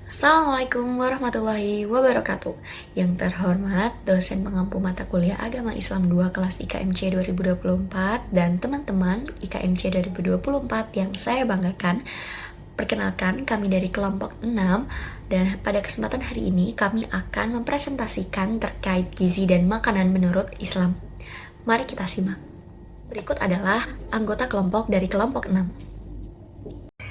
Assalamualaikum warahmatullahi wabarakatuh. Yang terhormat dosen pengampu mata kuliah Agama Islam 2 kelas IKMC 2024 dan teman-teman IKMC 2024 yang saya banggakan. Perkenalkan, kami dari kelompok 6 dan pada kesempatan hari ini kami akan mempresentasikan terkait gizi dan makanan menurut Islam. Mari kita simak. Berikut adalah anggota kelompok dari kelompok 6.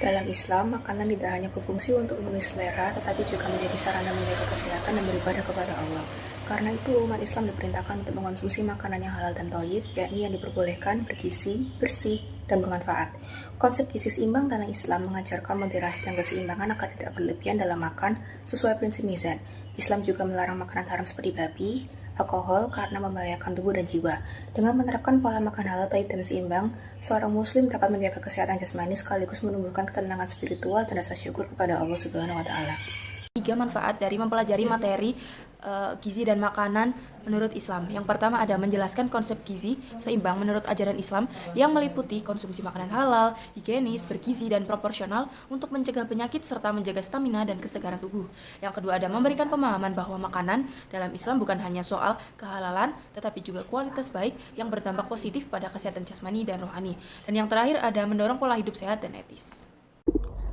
Dalam Islam, makanan tidak hanya berfungsi untuk memenuhi selera, tetapi juga menjadi sarana menjaga kesehatan dan beribadah kepada Allah. Karena itu, umat Islam diperintahkan untuk mengonsumsi makanan yang halal dan thayyib, yakni yang diperbolehkan, bergizi, bersih, dan bermanfaat. Konsep gizi seimbang dalam Islam mengajarkan moderasi dan keseimbangan agar tidak berlebihan dalam makan sesuai prinsip mizan. Islam juga melarang makanan haram seperti babi, alkohol karena membahayakan tubuh dan jiwa. Dengan menerapkan pola makan halal, thayyib, dan seimbang, seorang muslim dapat menjaga kesehatan jasmani sekaligus menumbuhkan ketenangan spiritual dan rasa syukur kepada Allah Subhanahu wa taala. 3 manfaat dari mempelajari materi gizi dan makanan menurut Islam. Yang pertama ada menjelaskan konsep gizi seimbang menurut ajaran Islam yang meliputi konsumsi makanan halal, higienis, bergizi, dan proporsional untuk mencegah penyakit serta menjaga stamina dan kesegaran tubuh. Yang kedua ada memberikan pemahaman bahwa makanan dalam Islam bukan hanya soal kehalalan, tetapi juga kualitas baik yang berdampak positif pada kesehatan jasmani dan rohani. Dan yang terakhir ada mendorong pola hidup sehat dan etis.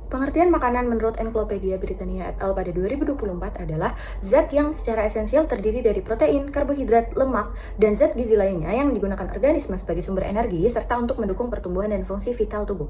Pengertian makanan menurut Encyclopedia Britannia et al. Pada 2024 adalah zat yang secara esensial terdiri dari protein, karbohidrat, lemak, dan zat gizi lainnya yang digunakan organisme sebagai sumber energi serta untuk mendukung pertumbuhan dan fungsi vital tubuh.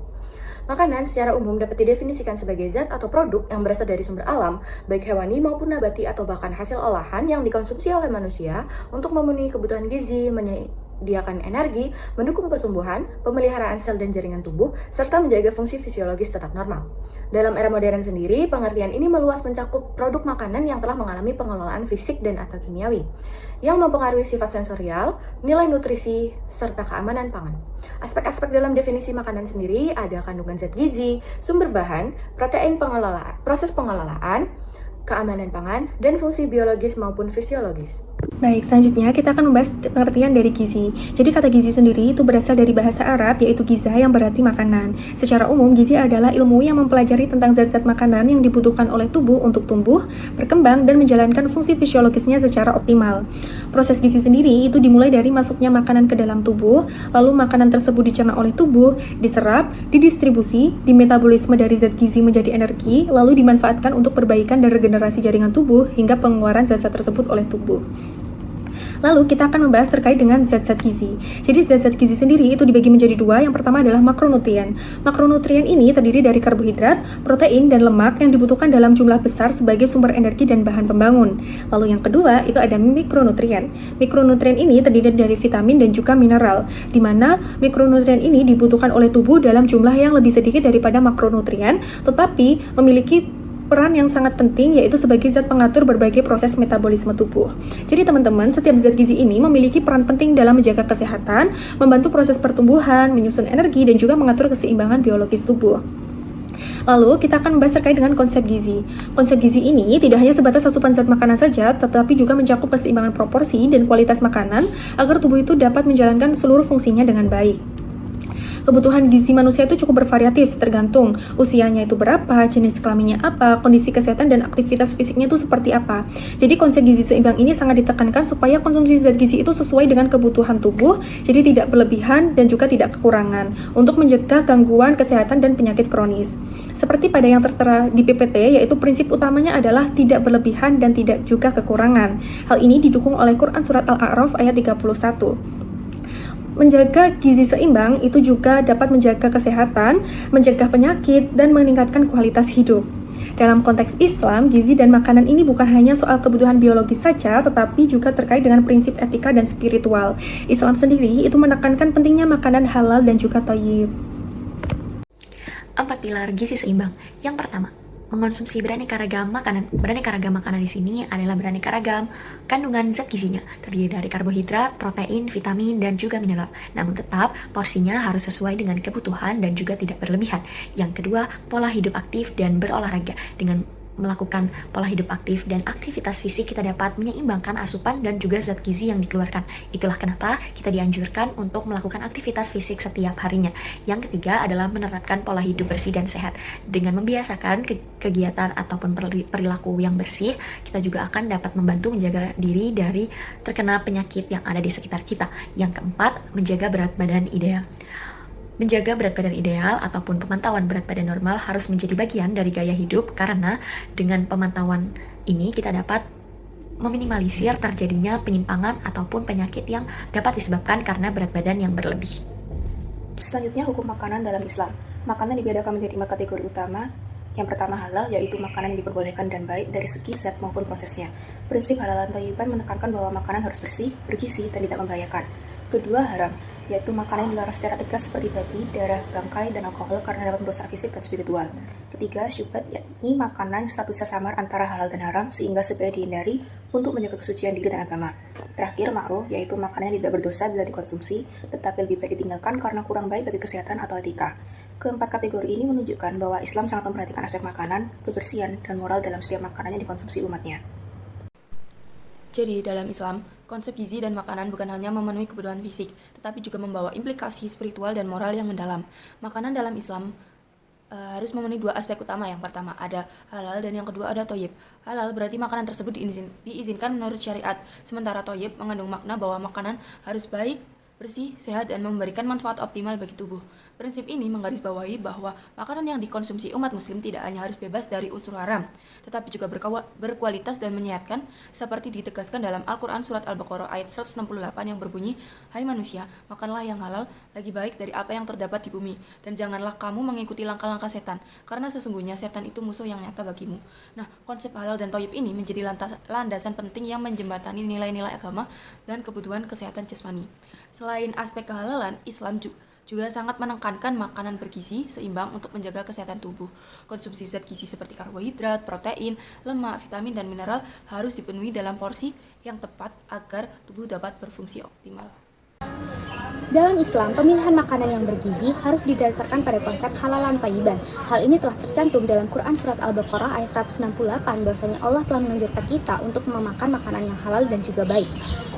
Makanan secara umum dapat didefinisikan sebagai zat atau produk yang berasal dari sumber alam, baik hewani maupun nabati atau bahkan hasil olahan yang dikonsumsi oleh manusia untuk memenuhi kebutuhan gizi, menyediakan energi, mendukung pertumbuhan, pemeliharaan sel dan jaringan tubuh, serta menjaga fungsi fisiologis tetap normal. Dalam era modern sendiri, pengertian ini meluas mencakup produk makanan yang telah mengalami pengelolaan fisik dan atau kimiawi, yang mempengaruhi sifat sensorial, nilai nutrisi, serta keamanan pangan. Aspek-aspek dalam definisi makanan sendiri ada kandungan zat gizi, sumber bahan, protein pengelolaan, proses pengelolaan, keamanan pangan, dan fungsi biologis maupun fisiologis. Baik, selanjutnya kita akan membahas pengertian dari gizi. Jadi kata gizi sendiri itu berasal dari bahasa Arab yaitu giza yang berarti makanan. Secara umum, gizi adalah ilmu yang mempelajari tentang zat-zat makanan yang dibutuhkan oleh tubuh untuk tumbuh, berkembang, dan menjalankan fungsi fisiologisnya secara optimal. Proses gizi sendiri itu dimulai dari masuknya makanan ke dalam tubuh, lalu makanan tersebut dicerna oleh tubuh, diserap, didistribusi, dimetabolisme dari zat gizi menjadi energi, lalu dimanfaatkan untuk perbaikan dan regenerasi jaringan tubuh hingga pengeluaran zat-zat tersebut oleh tubuh. Lalu kita akan membahas terkait dengan zat-zat gizi. Jadi zat-zat gizi sendiri itu dibagi menjadi dua. Yang pertama adalah makronutrien. Makronutrien ini terdiri dari karbohidrat, protein, dan lemak yang dibutuhkan dalam jumlah besar sebagai sumber energi dan bahan pembangun. Lalu yang kedua itu ada mikronutrien. Mikronutrien ini terdiri dari vitamin dan juga mineral, di mana mikronutrien ini dibutuhkan oleh tubuh dalam jumlah yang lebih sedikit daripada makronutrien, tetapi memiliki peran yang sangat penting yaitu sebagai zat pengatur berbagai proses metabolisme tubuh. Jadi teman-teman, setiap zat gizi ini memiliki peran penting dalam menjaga kesehatan, membantu proses pertumbuhan, menyusun energi, dan juga mengatur keseimbangan biologis tubuh. Lalu kita akan membahas terkait dengan konsep gizi. Konsep gizi ini tidak hanya sebatas asupan zat makanan saja, tetapi juga mencakup keseimbangan proporsi dan kualitas makanan agar tubuh itu dapat menjalankan seluruh fungsinya dengan baik. Kebutuhan gizi manusia itu cukup bervariatif, tergantung usianya itu berapa, jenis kelaminnya apa, kondisi kesehatan dan aktivitas fisiknya itu seperti apa. Jadi konsep gizi seimbang ini sangat ditekankan supaya konsumsi zat gizi itu sesuai dengan kebutuhan tubuh, jadi tidak berlebihan dan juga tidak kekurangan, untuk mencegah gangguan kesehatan dan penyakit kronis. Seperti pada yang tertera di PPT, yaitu prinsip utamanya adalah tidak berlebihan dan tidak juga kekurangan. Hal ini didukung oleh Quran Surat Al-A'raf ayat 31. Menjaga gizi seimbang itu juga dapat menjaga kesehatan, mencegah penyakit, dan meningkatkan kualitas hidup. Dalam konteks Islam, gizi dan makanan ini bukan hanya soal kebutuhan biologis saja, tetapi juga terkait dengan prinsip etika dan spiritual. Islam sendiri itu menekankan pentingnya makanan halal dan juga thayyib. 4 pilar gizi seimbang. Yang pertama, mengonsumsi beraneka ragam makanan. Beraneka ragam makanan di sini adalah beraneka ragam kandungan zat gizinya, terdiri dari karbohidrat, protein, vitamin, dan juga mineral. Namun tetap porsinya harus sesuai dengan kebutuhan dan juga tidak berlebihan. Yang kedua, pola hidup aktif dan berolahraga. Dengan melakukan pola hidup aktif dan aktivitas fisik, kita dapat menyeimbangkan asupan dan juga zat gizi yang dikeluarkan. Itulah kenapa kita dianjurkan untuk melakukan aktivitas fisik setiap harinya. Yang ketiga adalah menerapkan pola hidup bersih dan sehat. Dengan membiasakan kegiatan ataupun perilaku yang bersih, kita juga akan dapat membantu menjaga diri dari terkena penyakit yang ada di sekitar kita. Yang keempat, menjaga berat badan ideal. Menjaga berat badan ideal ataupun pemantauan berat badan normal harus menjadi bagian dari gaya hidup, karena dengan pemantauan ini kita dapat meminimalisir terjadinya penyimpangan ataupun penyakit yang dapat disebabkan karena berat badan yang berlebih. Selanjutnya, hukum makanan dalam Islam. Makanan dibedakan menjadi 4 kategori utama. Yang pertama halal, yaitu makanan yang diperbolehkan dan baik dari segi zat maupun prosesnya. Prinsip halalan thayyiban menekankan bahwa makanan harus bersih, bergizi, dan tidak membahayakan. Kedua, haram, yaitu makanan yang dilarang secara tegas seperti babi, darah, bangkai, dan alkohol karena dapat merusak fisik dan spiritual. Ketiga, syubhat, yakni makanan yang statusnya samar antara halal dan haram sehingga sebaiknya dihindari untuk menjaga kesucian diri dan agama. Terakhir, makruh, yaitu makanan yang tidak berdosa bila dikonsumsi, tetapi lebih baik ditinggalkan karena kurang baik bagi kesehatan atau etika. Keempat kategori ini menunjukkan bahwa Islam sangat memperhatikan aspek makanan, kebersihan, dan moral dalam setiap makanan yang dikonsumsi umatnya. Jadi, dalam Islam, konsep gizi dan makanan bukan hanya memenuhi kebutuhan fisik, tetapi juga membawa implikasi spiritual dan moral yang mendalam. Makanan dalam Islam harus memenuhi 2 aspek utama. Yang pertama ada halal dan yang kedua ada thayyib. Halal berarti makanan tersebut diizinkan menurut syariat, sementara thayyib mengandung makna bahwa makanan harus baik, bersih, sehat, dan memberikan manfaat optimal bagi tubuh. Prinsip ini menggarisbawahi bahwa makanan yang dikonsumsi umat muslim tidak hanya harus bebas dari unsur haram, tetapi juga berkualitas dan menyehatkan, seperti ditegaskan dalam Al-Quran Surat Al-Baqarah ayat 168 yang berbunyi, "Hai manusia, makanlah yang halal, lagi baik dari apa yang terdapat di bumi, dan janganlah kamu mengikuti langkah-langkah setan, karena sesungguhnya setan itu musuh yang nyata bagimu." Nah, konsep halal dan thayyib ini menjadi landasan penting yang menjembatani nilai-nilai agama dan kebutuhan kesehatan jasmani. Selain aspek kehalalan, Islam juga sangat menekankan makanan bergizi seimbang untuk menjaga kesehatan tubuh. Konsumsi zat gizi seperti karbohidrat, protein, lemak, vitamin, dan mineral harus dipenuhi dalam porsi yang tepat agar tubuh dapat berfungsi optimal. Dalam Islam, pemilihan makanan yang bergizi harus didasarkan pada konsep halalan thayyiban. Hal ini telah tercantum dalam Quran Surat Al-Baqarah ayat 168 bahwasanya Allah telah menganjurkan kita untuk memakan makanan yang halal dan juga baik.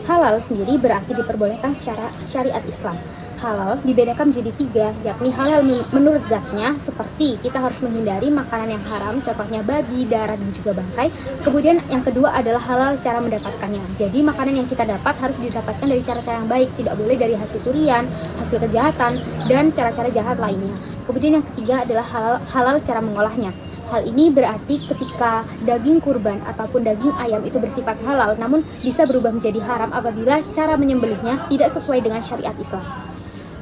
Halal sendiri berarti diperbolehkan secara syariat Islam. Halal dibedakan menjadi 3, yakni halal menurut zatnya, seperti kita harus menghindari makanan yang haram, contohnya babi, darah, dan juga bangkai. Kemudian yang kedua adalah halal cara mendapatkannya. Jadi makanan yang kita dapat harus didapatkan dari cara-cara yang baik, tidak boleh dari hasil curian, hasil kejahatan, dan cara-cara jahat lainnya. Kemudian yang ketiga adalah halal cara mengolahnya. Hal ini berarti ketika daging kurban ataupun daging ayam itu bersifat halal, namun bisa berubah menjadi haram apabila cara menyembelihnya tidak sesuai dengan syariat Islam.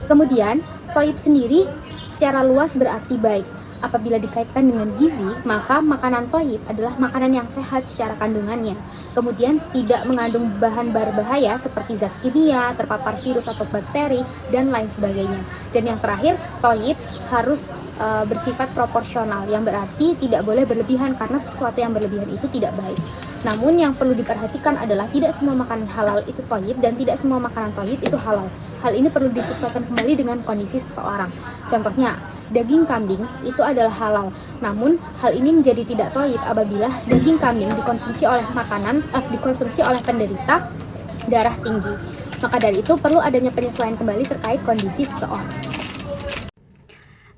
Kemudian, thayyib sendiri secara luas berarti baik. Apabila dikaitkan dengan gizi, maka makanan thayyib adalah makanan yang sehat secara kandungannya. Kemudian tidak mengandung bahan berbahaya seperti zat kimia, terpapar virus atau bakteri, dan lain sebagainya. Dan yang terakhir, thayyib harus bersifat proporsional, yang berarti tidak boleh berlebihan karena sesuatu yang berlebihan itu tidak baik. Namun yang perlu diperhatikan adalah tidak semua makanan halal itu thayyib dan tidak semua makanan thayyib itu halal. Hal ini perlu disesuaikan kembali dengan kondisi seseorang. Contohnya, daging kambing itu adalah halal. Namun, hal ini menjadi tidak thayyib apabila daging kambing dikonsumsi oleh penderita darah tinggi. Maka dari itu perlu adanya penyesuaian kembali terkait kondisi seseorang.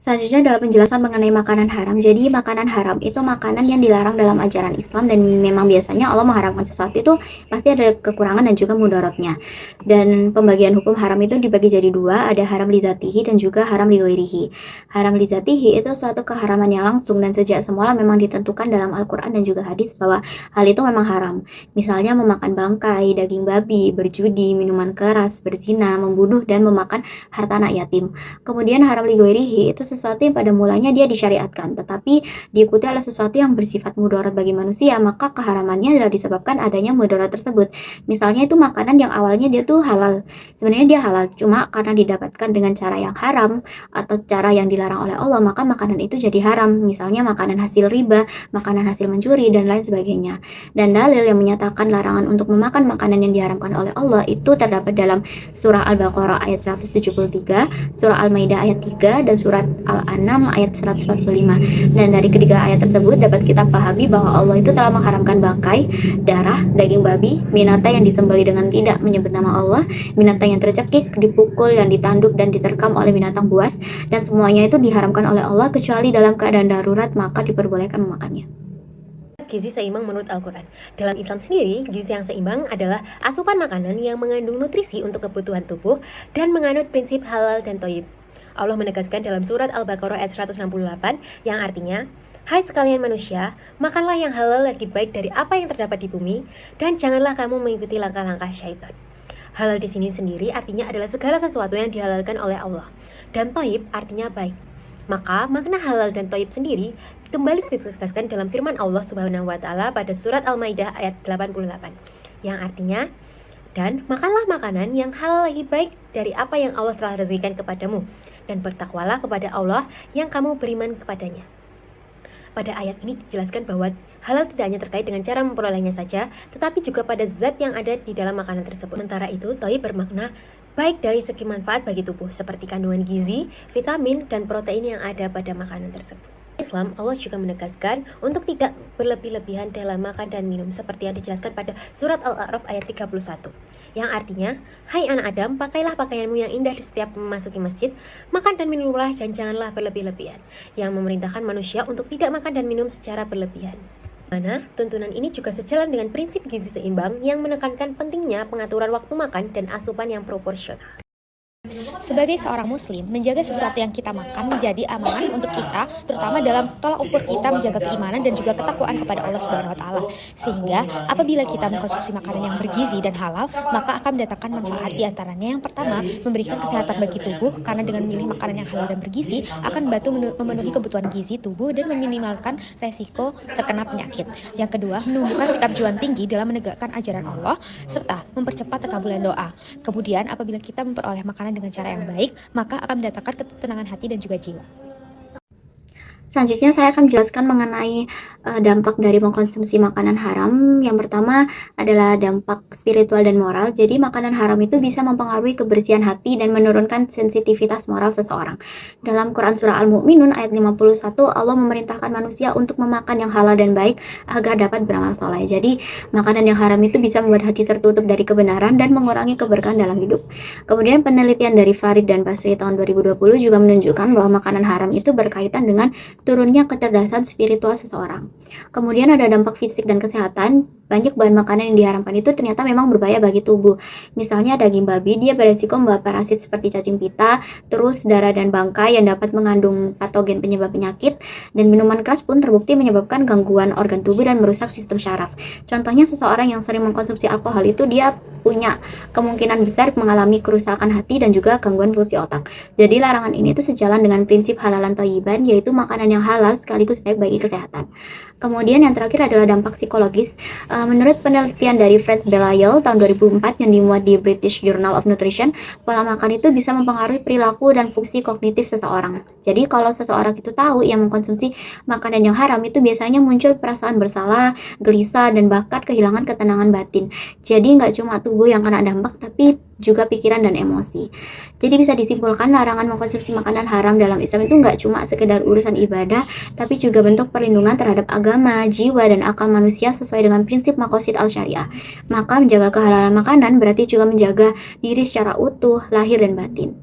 Selanjutnya adalah penjelasan mengenai makanan haram. Jadi makanan haram itu makanan yang dilarang dalam ajaran Islam, dan memang biasanya Allah mengharamkan sesuatu itu pasti ada kekurangan dan juga mudaratnya. Dan pembagian hukum haram itu dibagi jadi 2, ada haram li zatihi dan juga haram li ghairihi. Haram li zatihi itu suatu keharaman yang langsung dan sejak semula memang ditentukan dalam Al-Quran dan juga hadis bahwa hal itu memang haram. Misalnya memakan bangkai, daging babi, berjudi, minuman keras, berzina, membunuh, dan memakan harta anak yatim. Kemudian haram li ghairihi itu sesuatu yang pada mulanya dia disyariatkan, tetapi diikuti oleh sesuatu yang bersifat mudarat bagi manusia, maka keharamannya adalah disebabkan adanya mudarat tersebut. Misalnya itu makanan yang awalnya dia tuh halal, sebenarnya dia halal, cuma karena didapatkan dengan cara yang haram atau cara yang dilarang oleh Allah, maka makanan itu jadi haram. Misalnya makanan hasil riba, makanan hasil mencuri, dan lain sebagainya. Dan dalil yang menyatakan larangan untuk memakan makanan yang diharamkan oleh Allah itu terdapat dalam surah Al-Baqarah ayat 173, surah Al-Maidah ayat 3, dan surat Al-An'am ayat 145. Dan dari ketiga ayat tersebut dapat kita pahami bahwa Allah itu telah mengharamkan bangkai, darah, daging babi, binatang yang disembelih dengan tidak menyebut nama Allah, binatang yang tercekik, dipukul, yang ditanduk dan diterkam oleh binatang buas, dan semuanya itu diharamkan oleh Allah kecuali dalam keadaan darurat, maka diperbolehkan memakannya. Gizi seimbang menurut Al-Quran. Dalam Islam sendiri, gizi yang seimbang adalah asupan makanan yang mengandung nutrisi untuk kebutuhan tubuh dan menganut prinsip halal dan thayyib. Allah menegaskan dalam surat Al-Baqarah ayat 168 yang artinya, "Hai sekalian manusia, makanlah yang halal lagi baik dari apa yang terdapat di bumi, dan janganlah kamu mengikuti langkah-langkah syaitan." Halal di sini sendiri artinya adalah segala sesuatu yang dihalalkan oleh Allah, dan thayyib artinya baik. Maka makna halal dan thayyib sendiri kembali ditegaskan dalam firman Allah Subhanahu wa taala pada surat Al-Maidah ayat 88 yang artinya, "Dan makanlah makanan yang halal lagi baik dari apa yang Allah telah rezekikan kepadamu, dan bertakwalah kepada Allah yang kamu beriman kepadanya." Pada ayat ini dijelaskan bahwa halal tidak hanya terkait dengan cara memperolehnya saja, tetapi juga pada zat yang ada di dalam makanan tersebut. Sementara itu, thayyib bermakna baik dari segi manfaat bagi tubuh, seperti kandungan gizi, vitamin, dan protein yang ada pada makanan tersebut. Islam, Allah juga menegaskan untuk tidak berlebih-lebihan dalam makan dan minum seperti yang dijelaskan pada surat Al-A'raf ayat 31 yang artinya, "Hai anak Adam, pakailah pakaianmu yang indah di setiap memasuki masjid, makan dan minumlah dan janganlah berlebih-lebihan," yang memerintahkan manusia untuk tidak makan dan minum secara berlebihan. Mana tuntunan ini juga sejalan dengan prinsip gizi seimbang yang menekankan pentingnya pengaturan waktu makan dan asupan yang proporsional. Sebagai seorang muslim, menjaga sesuatu yang kita makan menjadi amanah untuk kita, terutama dalam tolak ukur kita menjaga keimanan dan juga ketakwaan kepada Allah Subhanahu wa taala. Sehingga apabila kita mengkonsumsi makanan yang bergizi dan halal, maka akan mendatangkan manfaat. Di antaranya yang pertama, memberikan kesehatan bagi tubuh karena dengan memilih makanan yang halal dan bergizi akan membantu memenuhi kebutuhan gizi tubuh dan meminimalkan resiko terkena penyakit. Yang kedua, menumbuhkan sikap juang tinggi dalam menegakkan ajaran Allah serta mempercepat terkabulan doa. Kemudian apabila kita memperoleh makanan dengan cara yang baik, maka akan mendatangkan ketenangan hati dan juga jiwa. Selanjutnya saya akan menjelaskan mengenai dampak dari mengkonsumsi makanan haram. Yang pertama adalah dampak spiritual dan moral. Jadi makanan haram itu bisa mempengaruhi kebersihan hati dan menurunkan sensitivitas moral seseorang. Dalam Quran Surah Al-Mu'minun ayat 51, Allah memerintahkan manusia untuk memakan yang halal dan baik agar dapat beramal soleh. Jadi makanan yang haram itu bisa membuat hati tertutup dari kebenaran dan mengurangi keberkahan dalam hidup. Kemudian penelitian dari Farid dan Basri tahun 2020 juga menunjukkan bahwa makanan haram itu berkaitan dengan turunnya kecerdasan spiritual seseorang. Kemudian ada dampak fisik dan kesehatan. Banyak bahan makanan yang diharamkan itu ternyata memang berbahaya bagi tubuh. Misalnya daging babi, dia beresiko membawa parasit seperti cacing pita, terus darah dan bangkai yang dapat mengandung patogen penyebab penyakit, dan minuman keras pun terbukti menyebabkan gangguan organ tubuh dan merusak sistem syaraf. Contohnya seseorang yang sering mengkonsumsi alkohol itu dia punya kemungkinan besar mengalami kerusakan hati dan juga gangguan fungsi otak. Jadi larangan ini tuh sejalan dengan prinsip halalan thayyiban, yaitu makanan yang halal sekaligus baik bagi kesehatan. Kemudian yang terakhir adalah dampak psikologis. Menurut penelitian dari Frans Belayel tahun 2004 yang dimuat di British Journal of Nutrition, pola makan itu bisa mempengaruhi perilaku dan fungsi kognitif seseorang. Jadi kalau seseorang itu tahu yang mengkonsumsi makanan yang haram itu biasanya muncul perasaan bersalah, gelisah, dan bahkan kehilangan ketenangan batin. Jadi nggak cuma tubuh yang kena dampak, tapi juga pikiran dan emosi. Jadi bisa disimpulkan larangan mengkonsumsi makanan haram dalam Islam itu nggak cuma sekedar urusan ibadah, tapi juga bentuk perlindungan terhadap agama, jiwa, dan akal manusia sesuai dengan prinsip maqasid al-syariah. Maka menjaga kehalalan makanan berarti juga menjaga diri secara utuh, lahir dan batin.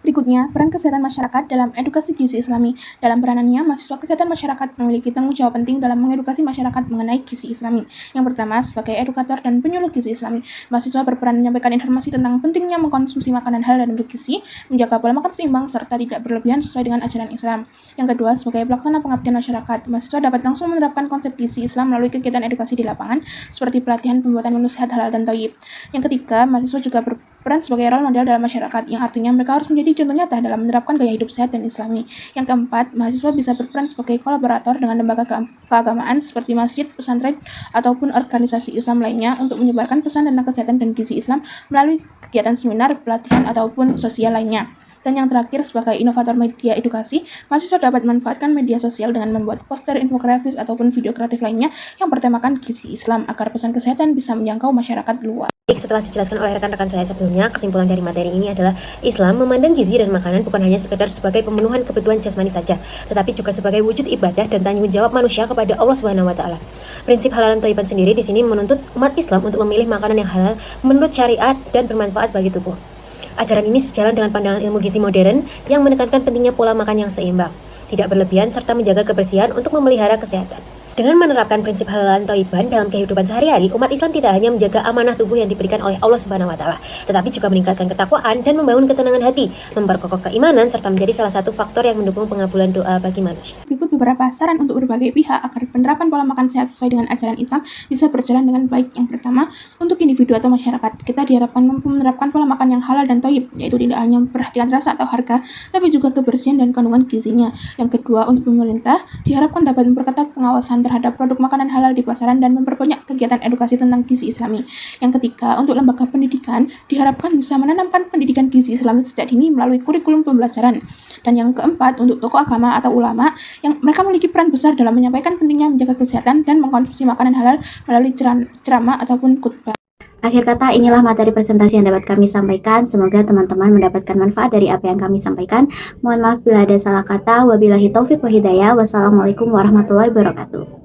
Berikutnya, peran kesehatan masyarakat dalam edukasi gizi Islami. Dalam peranannya, mahasiswa kesehatan masyarakat memiliki tanggung jawab penting dalam mengedukasi masyarakat mengenai gizi Islami. Yang pertama, sebagai edukator dan penyuluh gizi Islami, mahasiswa berperan menyampaikan informasi tentang pentingnya mengkonsumsi makanan halal dan bergizi, menjaga pola makan seimbang, serta tidak berlebihan sesuai dengan ajaran Islam. Yang kedua, sebagai pelaksana pengabdian masyarakat, mahasiswa dapat langsung menerapkan konsep gizi Islam melalui kegiatan edukasi di lapangan, seperti pelatihan pembuatan menu sehat halal dan thayyib. Yang ketiga, mahasiswa juga berperan sebagai role model dalam masyarakat, yang artinya mereka harus menjadi contoh nyata dalam menerapkan gaya hidup sehat dan Islami. Yang keempat, mahasiswa bisa berperan sebagai kolaborator dengan lembaga keagamaan seperti masjid, pesantren, ataupun organisasi Islam lainnya untuk menyebarkan pesan tentang kesehatan dan gizi Islam melalui kegiatan seminar, pelatihan, ataupun sosial lainnya. Dan yang terakhir, sebagai inovator media edukasi, mahasiswa dapat memanfaatkan media sosial dengan membuat poster, infografis, ataupun video kreatif lainnya yang bertemakan gizi Islam agar pesan kesehatan bisa menjangkau masyarakat luas. Setelah dijelaskan oleh rekan-rekan saya sebelumnya, kesimpulan dari materi ini adalah Islam memandang gizi dan makanan bukan hanya sekedar sebagai pemenuhan kebutuhan jasmani saja, tetapi juga sebagai wujud ibadah dan tanggung jawab manusia kepada Allah Subhanahu wa taala. Prinsip halal dan thayyiban sendiri di sini menuntut umat Islam untuk memilih makanan yang halal menurut syariat dan bermanfaat bagi tubuh. Ajaran ini sejalan dengan pandangan ilmu gizi modern yang menekankan pentingnya pola makan yang seimbang, tidak berlebihan, serta menjaga kebersihan untuk memelihara kesehatan. Dengan menerapkan prinsip halal dan thayyiban dalam kehidupan sehari-hari, umat Islam tidak hanya menjaga amanah tubuh yang diberikan oleh Allah Subhanahu wa taala, tetapi juga meningkatkan ketakwaan dan membangun ketenangan hati, memperkokoh keimanan, serta menjadi salah satu faktor yang mendukung pengabulan doa bagi manusia. Berikut beberapa saran untuk berbagai pihak agar penerapan pola makan sehat sesuai dengan ajaran Islam bisa berjalan dengan baik. Yang pertama, untuk individu atau masyarakat, kita diharapkan mampu menerapkan pola makan yang halal dan thayyib, yaitu tidak hanya memperhatikan rasa atau harga, tapi juga kebersihan dan kandungan gizinya. Yang kedua, untuk pemerintah, diharapkan dapat memperketat pengawasan terhadap produk makanan halal di pasaran dan memperbanyak kegiatan edukasi tentang gizi Islami. Yang ketiga, untuk lembaga pendidikan, diharapkan bisa menanamkan pendidikan gizi Islami sejak dini melalui kurikulum pembelajaran. Dan yang keempat, untuk tokoh agama atau ulama, yang mereka memiliki peran besar dalam menyampaikan pentingnya menjaga kesehatan dan mengkonsumsi makanan halal melalui ceramah ataupun khutbah. Akhir kata, inilah materi presentasi yang dapat kami sampaikan. Semoga teman-teman mendapatkan manfaat dari apa yang kami sampaikan. Mohon maaf bila ada salah kata. Wabillahi taufiq wa hidayah. Wassalamualaikum warahmatullahi wabarakatuh.